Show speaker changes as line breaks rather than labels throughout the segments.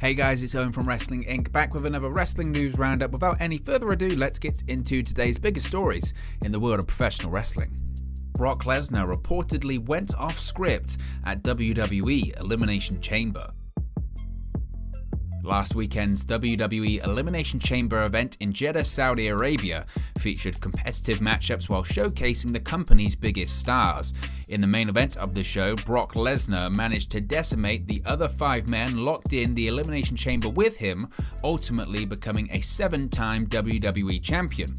Hey guys, it's Owen from Wrestling Inc. back with another wrestling news roundup. Without any further ado, let's get into today's biggest stories in the world of professional wrestling. Brock Lesnar reportedly went off script at WWE Elimination Chamber. Last weekend's WWE Elimination Chamber event in Jeddah, Saudi Arabia featured competitive matchups while showcasing the company's biggest stars. In the main event of the show, Brock Lesnar managed to decimate the other 5 men locked in the Elimination Chamber with him, ultimately becoming a 7-time WWE champion.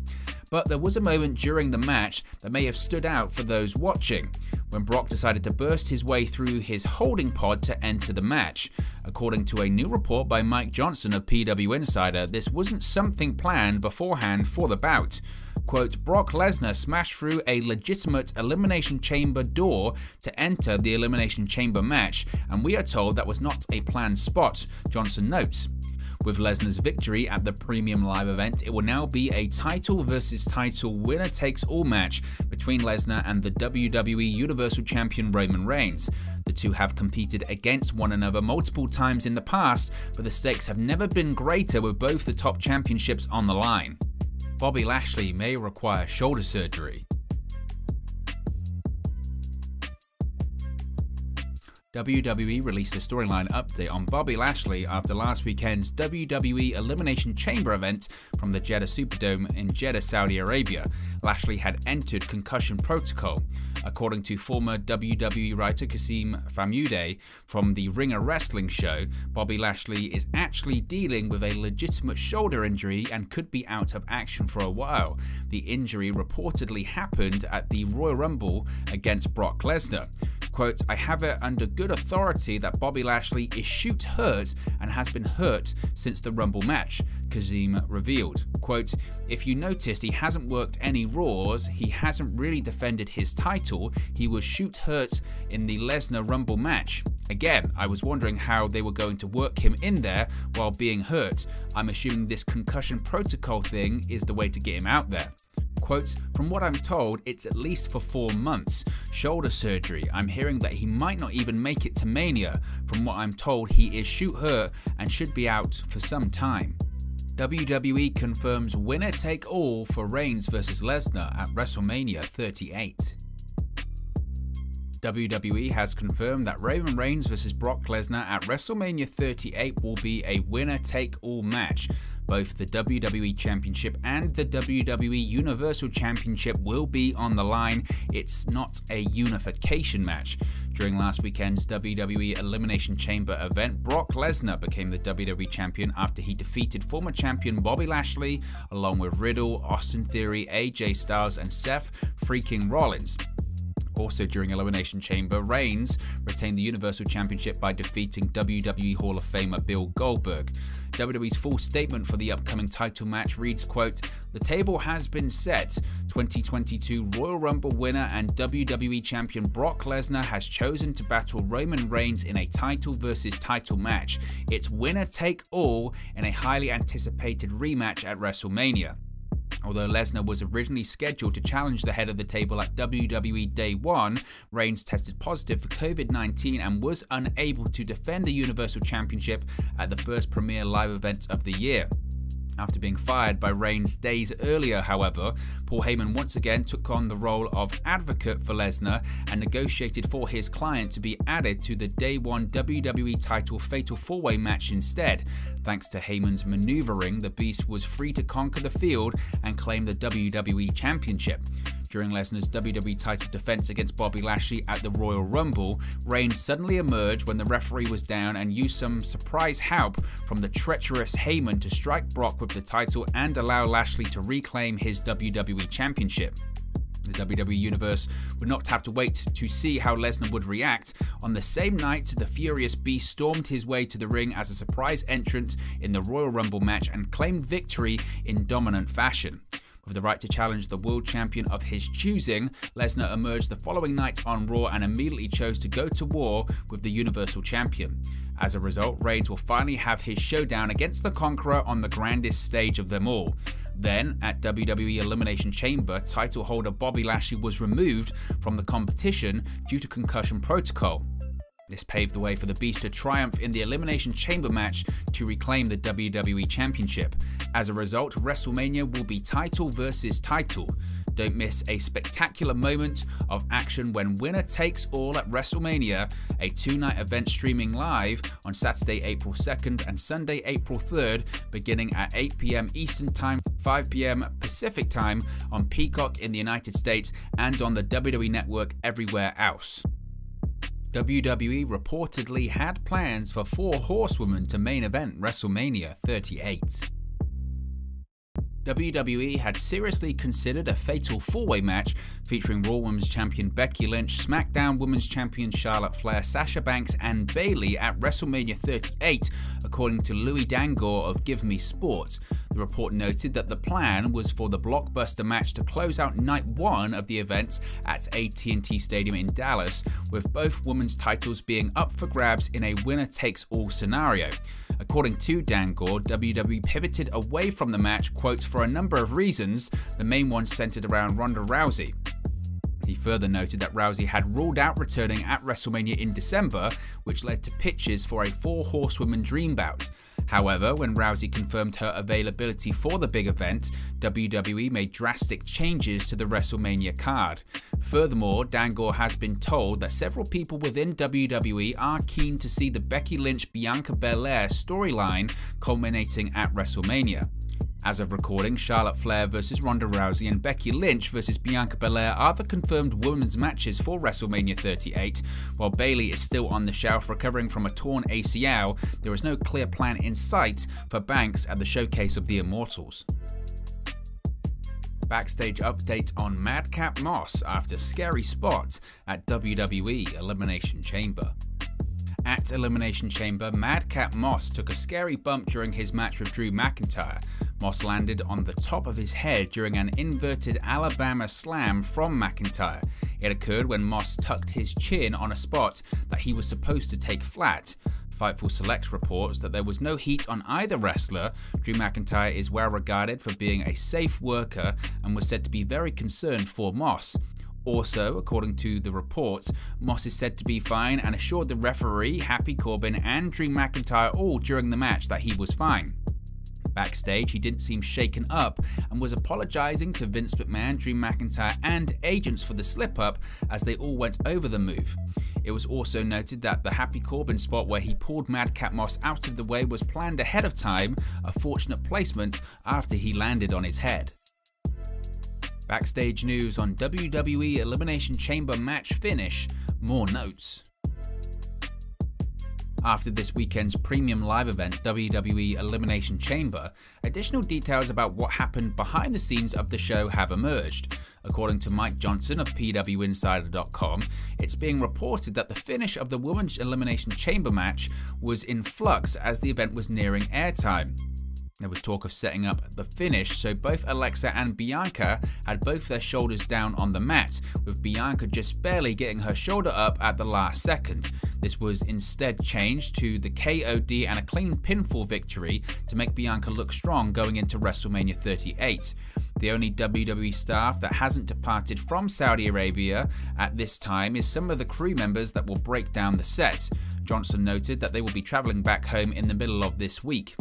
But there was a moment during the match that may have stood out for those watching, when Brock decided to burst his way through his holding pod to enter the match. According to a new report by Mike Johnson of PW Insider, this wasn't something planned beforehand for the bout. Quote, Brock Lesnar smashed through a legitimate Elimination Chamber door to enter the Elimination Chamber match, and we are told that was not a planned spot, Johnson notes. With Lesnar's victory at the Premium Live event, it will now be a title versus title winner-takes-all match between Lesnar and the WWE Universal Champion Roman Reigns. The two have competed against one another multiple times in the past, but the stakes have never been greater with both the top championships on the line. Bobby Lashley may require shoulder surgery. WWE released a storyline update on Bobby Lashley after last weekend's WWE Elimination Chamber event from the Jeddah Superdome in Jeddah, Saudi Arabia. Lashley had entered concussion protocol. According to former WWE writer Kasim Famoude from the Ringer Wrestling show, Bobby Lashley is actually dealing with a legitimate shoulder injury and could be out of action for a while. The injury reportedly happened at the Royal Rumble against Brock Lesnar. Quote, I have it under good authority that Bobby Lashley is shoot hurt and has been hurt since the Rumble match, Kazim revealed. Quote, if you noticed, he hasn't worked any Raws, he hasn't really defended his title, he was shoot hurt in the Lesnar Rumble match. Again, I was wondering how they were going to work him in there while being hurt. I'm assuming this concussion protocol thing is the way to get him out there. Quote, from what I'm told, it's at least for 4 months. Shoulder surgery. I'm hearing that he might not even make it to Mania. From what I'm told, he is shoot hurt and should be out for some time. WWE confirms winner take all for Reigns vs Lesnar at WrestleMania 38. WWE has confirmed that Roman Reigns vs Brock Lesnar at WrestleMania 38 will be a winner-take-all match. Both the WWE Championship and the WWE Universal Championship will be on the line. It's not a unification match. During last weekend's WWE Elimination Chamber event, Brock Lesnar became the WWE Champion after he defeated former champion Bobby Lashley, along with Riddle, Austin Theory, AJ Styles, and Seth freaking Rollins. Also during Elimination Chamber, Reigns retained the Universal Championship by defeating WWE Hall of Famer Bill Goldberg. WWE's full statement for the upcoming title match reads, quote, the table has been set. 2022 Royal Rumble winner and WWE Champion Brock Lesnar has chosen to battle Roman Reigns in a title versus title match. It's winner take all in a highly anticipated rematch at WrestleMania. Although Lesnar was originally scheduled to challenge the head of the table at WWE Day 1, Reigns tested positive for COVID-19 and was unable to defend the Universal Championship at the first Premier Live event of the year. After being fired by Reigns days earlier, however, Paul Heyman once again took on the role of advocate for Lesnar and negotiated for his client to be added to the Day 1 WWE title Fatal 4-Way match instead. Thanks to Heyman's maneuvering, the Beast was free to conquer the field and claim the WWE Championship. During Lesnar's WWE title defense against Bobby Lashley at the Royal Rumble, Reigns suddenly emerged when the referee was down and used some surprise help from the treacherous Heyman to strike Brock with the title and allow Lashley to reclaim his WWE Championship. The WWE Universe would not have to wait to see how Lesnar would react. On the same night, the Furious Beast stormed his way to the ring as a surprise entrant in the Royal Rumble match and claimed victory in dominant fashion. With the right to challenge the world champion of his choosing, Lesnar emerged the following night on Raw and immediately chose to go to war with the Universal Champion. As a result, Reigns will finally have his showdown against the Conqueror on the grandest stage of them all. Then, at WWE Elimination Chamber, title holder Bobby Lashley was removed from the competition due to concussion protocol. This paved the way for the Beast to triumph in the Elimination Chamber match to reclaim the WWE Championship. As a result, WrestleMania will be title versus title. Don't miss a spectacular moment of action when winner takes all at WrestleMania, a two-night event streaming live on Saturday, April 2nd and Sunday, April 3rd, beginning at 8 p.m. Eastern Time, 5 p.m. Pacific Time on Peacock in the United States and on the WWE Network everywhere else. WWE reportedly had plans for 4 Horsewomen to main event WrestleMania 38. WWE had seriously considered a fatal 4-way match featuring Raw Women's Champion Becky Lynch, SmackDown Women's Champion Charlotte Flair, Sasha Banks and Bayley at WrestleMania 38, according to Louis Dangoor of Give Me Sports. The report noted that the plan was for the blockbuster match to close out night 1 of the event at AT&T Stadium in Dallas, with both women's titles being up for grabs in a winner-takes-all scenario. According to Dangoor, WWE pivoted away from the match, quote, for a number of reasons, the main one centered around Ronda Rousey. He further noted that Rousey had ruled out returning at WrestleMania in December, which led to pitches for a 4 Horsewomen dream bout. However, when Rousey confirmed her availability for the big event, WWE made drastic changes to the WrestleMania card. Furthermore, Dangoor has been told that several people within WWE are keen to see the Becky Lynch-Bianca Belair storyline culminating at WrestleMania. As of recording, Charlotte Flair vs Ronda Rousey and Becky Lynch vs Bianca Belair are the confirmed women's matches for WrestleMania 38. While Bayley is still on the shelf recovering from a torn ACL, there is no clear plan in sight for Banks at the Showcase of the Immortals. Backstage update on Madcap Moss after scary spot at WWE Elimination Chamber. At Elimination Chamber, Madcap Moss took a scary bump during his match with Drew McIntyre. Moss landed on the top of his head during an inverted Alabama slam from McIntyre. It occurred when Moss tucked his chin on a spot that he was supposed to take flat. Fightful Select reports that there was no heat on either wrestler. Drew McIntyre is well regarded for being a safe worker and was said to be very concerned for Moss. Also, according to the reports, Moss is said to be fine and assured the referee, Happy Corbin and Drew McIntyre all during the match that he was fine. Backstage, he didn't seem shaken up and was apologizing to Vince McMahon, Drew McIntyre and agents for the slip-up as they all went over the move. It was also noted that the Happy Corbin spot where he pulled Madcap Moss out of the way was planned ahead of time, a fortunate placement after he landed on his head. Backstage news on WWE Elimination Chamber match finish, more notes. After this weekend's premium live event, WWE Elimination Chamber, additional details about what happened behind the scenes of the show have emerged. According to Mike Johnson of PWInsider.com, it's being reported that the finish of the Women's Elimination Chamber match was in flux as the event was nearing airtime. There was talk of setting up the finish so both Alexa and Bianca had both their shoulders down on the mat, with Bianca just barely getting her shoulder up at the last second. This was instead changed to the KOD and a clean pinfall victory to make Bianca look strong going into WrestleMania 38. The only WWE staff that hasn't departed from Saudi Arabia at this time is some of the crew members that will break down the set. Johnson noted that they will be traveling back home in the middle of this week.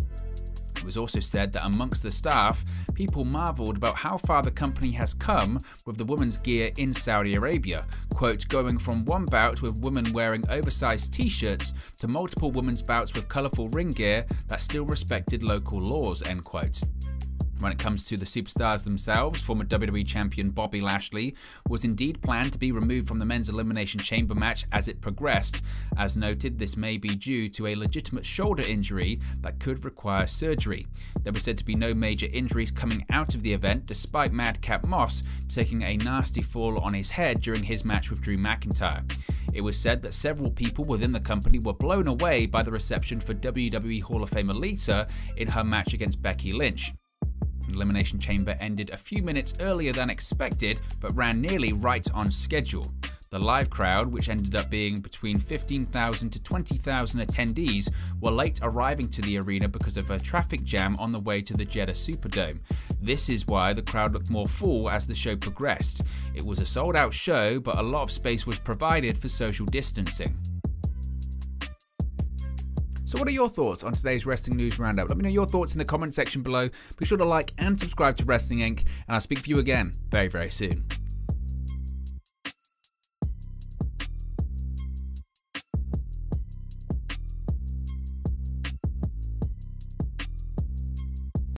It was also said that amongst the staff, people marveled about how far the company has come with the women's gear in Saudi Arabia, quote, going from one bout with women wearing oversized t-shirts to multiple women's bouts with colourful ring gear that still respected local laws, end quote. When it comes to the superstars themselves, former WWE champion Bobby Lashley was indeed planned to be removed from the men's Elimination Chamber match as it progressed. As noted, this may be due to a legitimate shoulder injury that could require surgery. There was said to be no major injuries coming out of the event, despite Madcap Moss taking a nasty fall on his head during his match with Drew McIntyre. It was said that several people within the company were blown away by the reception for WWE Hall of Famer Lita in her match against Becky Lynch. The Elimination Chamber ended a few minutes earlier than expected, but ran nearly right on schedule. The live crowd, which ended up being between 15,000 to 20,000 attendees, were late arriving to the arena because of a traffic jam on the way to the Jeddah Superdome. This is why the crowd looked more full as the show progressed. It was a sold-out show, but a lot of space was provided for social distancing. So what are your thoughts on today's Wrestling News Roundup? Let me know your thoughts in the comment section below. Be sure to like and subscribe to Wrestling Inc. and I'll speak to you again very, very soon.